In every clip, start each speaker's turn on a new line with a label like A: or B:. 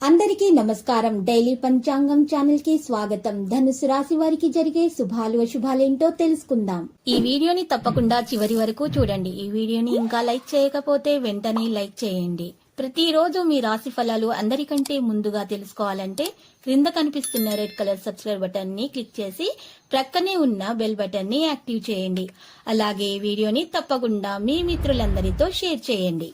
A: అందరికీ నమస్కారం. డైలీ పంచాంగం ఛానల్ కి స్వాగతం. ధనుసు రాశి వారికి జరిగే శుభాలు అశుభాలేంటో తెలుసుకుందాం. ఈ వీడియోని తప్పకుండా చివరి వరకు చూడండి. ఈ వీడియోని ఇంకా లైక్ చేయకపోతే వెంటనే లైక్ చేయండి. ప్రతిరోజు మీ రాశి ఫలాలు అందరికంటే ముందుగా తెలుసుకోవాలంటే క్రింద కనిపిస్తున్న రెడ్ కలర్ సబ్స్క్రైబ్ బటన్ ని క్లిక్ చేసి ప్రక్కనే ఉన్న బెల్ బటన్ ని యాక్టివ్ చేయండి. అలాగే వీడియోని తప్పకుండా మీ మిత్రులందరితో షేర్ చేయండి.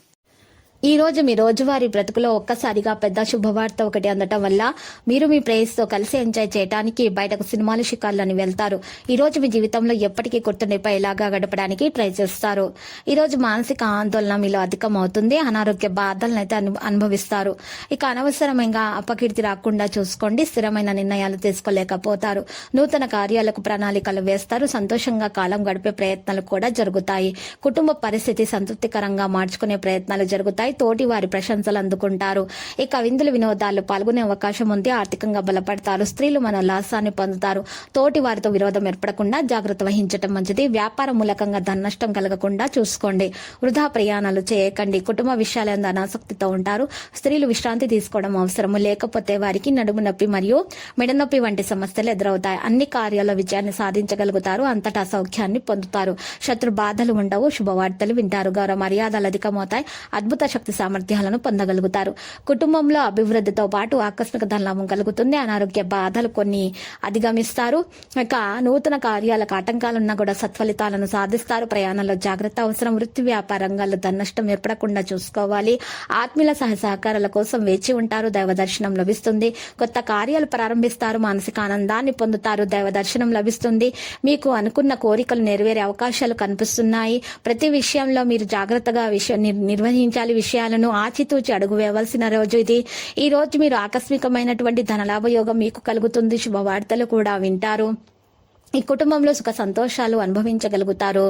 A: ఈ రోజు మీ రోజువారీ బ్రతుకులో ఒక్కసారిగా పెద్ద శుభవార్త ఒకటి అందటం వల్ల మీరు మీ ప్రేయస్తో కలిసి ఎంజాయ్ చేయడానికి బయటకు సినిమాలు షికార్లని వెళ్తారు. ఈ రోజు మీ జీవితంలో ఎప్పటికీ గుర్తుండిపోయేలాగా గడపడానికి ట్రై చేస్తారు. ఈ రోజు మానసిక ఆందోళన మీలో అధికం అవుతుంది. అనారోగ్య బాధలను అయితే అనుభవిస్తారు. ఇక అనవసరమైన అపకీర్తి రాకుండా చూసుకోండి. స్థిరమైన నిర్ణయాలు తీసుకోలేకపోతారు. నూతన కార్యాలకు ప్రణాళికలు వేస్తారు. సంతోషంగా కాలం గడిపే ప్రయత్నాలు కూడా జరుగుతాయి. కుటుంబ పరిస్థితి సంతృప్తికరంగా మార్చుకునే ప్రయత్నాలు జరుగుతాయి. తోటి వారి ప్రశంసలు అందుకుంటారు. ఇక విందులు వినోదాలు పాల్గొనే అవకాశం ఉంది. ఆర్థికంగా బలపడతారు. స్త్రీలు మనోల్లాసాన్ని పొందుతారు. తోటి వారితో విరోధం ఏర్పడకుండా జాగ్రత్త వహించడం మంచిది. వ్యాపార మూలకంగా ధన నష్టం కలగకుండా చూసుకోండి. వృధా ప్రయాణాలు చేయకండి. కుటుంబ విషయాలందు అనాసక్తితో ఉంటారు. స్త్రీలు విశ్రాంతి తీసుకోవడం అవసరము. లేకపోతే వారికి నడుము నొప్పి మరియు మెడనొప్పి వంటి సమస్యలు ఎదురవుతాయి. అన్ని కార్యాల్లో విజయాన్ని సాధించగలుగుతారు. అంతటా సౌఖ్యాన్ని పొందుతారు. శత్రు బాధలు ఉండవు. శుభవార్తలు వింటారు. గౌరవ మర్యాదలు అధికమవుతాయి. అద్భుత శక్తి సామర్థ్యాలను పొందగలుగుతారు. కుటుంబంలో అభివృద్ధితో పాటు ఆకస్మిక ధనలాభం కలుగుతుంది. అనారోగ్య బాధలు కొన్ని అధిగమిస్తారు. ఇక నూతన కార్యాలకు ఆటంకాలున్నా కూడా సత్ఫలితాలను సాధిస్తారు. ప్రయాణంలో జాగ్రత్త అవసరం. వృత్తి వ్యాపార రంగాల్లో ధన నష్టం ఏర్పడకుండా చూసుకోవాలి. ఆత్మీయుల సహకారాల కోసం వేచి ఉంటారు. దైవ దర్శనం లభిస్తుంది. కొత్త కార్యాలు ప్రారంభిస్తారు. మానసిక ఆనందాన్ని పొందుతారు. దైవ దర్శనం లభిస్తుంది. మీకు అనుకున్న కోరికలు నెరవేరే అవకాశాలు కనిపిస్తున్నాయి. ప్రతి విషయంలో మీరు జాగ్రత్తగా నిర్వహించాలి. విషయాలను ఆచితూచి అడుగు వేయవలసిన రోజు ఇది. ఈ రోజు మీరు ఆకస్మికమైనటువంటి ధనలాభ యోగం మీకు కలుగుతుంది. శుభవార్తలు కూడా వింటారు. ఈ కుటుంబంలో సుఖ సంతోషాలు అనుభవించగలుగుతారు.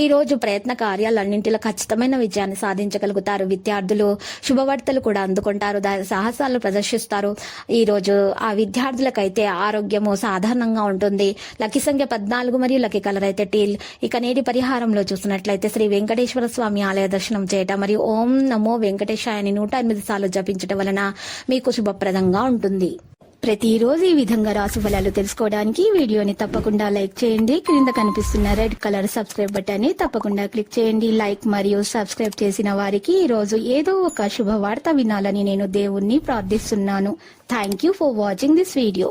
A: ఈ రోజు ప్రయత్న కార్యాలన్నింటిలో ఖచ్చితమైన విజయాన్ని సాధించగలుగుతారు. విద్యార్థులు శుభవార్తలు కూడా అందుకుంటారు. సాహసాలు ప్రదర్శిస్తారు. ఈ రోజు ఆ విద్యార్థులకైతే ఆరోగ్యము సాధారణంగా ఉంటుంది. లక్కీ సంఖ్య 14 మరియు లక్కీ కలర్ అయితే టీల్. ఇక నేటి పరిహారంలో చూసినట్లయితే శ్రీ వెంకటేశ్వర స్వామి ఆలయ దర్శనం చేయటం మరియు ఓం నమో వెంకటేశాయని 108 సార్లు జపించడం వలన మీకు శుభప్రదంగా ఉంటుంది. ప్రతిరోజు ఈ విధంగా రాశి ఫలాలు తెలుసుకోవడానికి వీడియోని తప్పకుండా లైక్ చేయండి. క్రింద కనిపిస్తున్న రెడ్ కలర్ సబ్స్క్రైబ్ బటన్ ని తప్పకుండా క్లిక్ చేయండి. లైక్ మరియు సబ్స్క్రైబ్ చేసిన వారికి ఈ రోజు ఏదో ఒక శుభవార్త వినాలని నేను దేవుణ్ణి ప్రార్థిస్తున్నాను. Thank you for watching this video.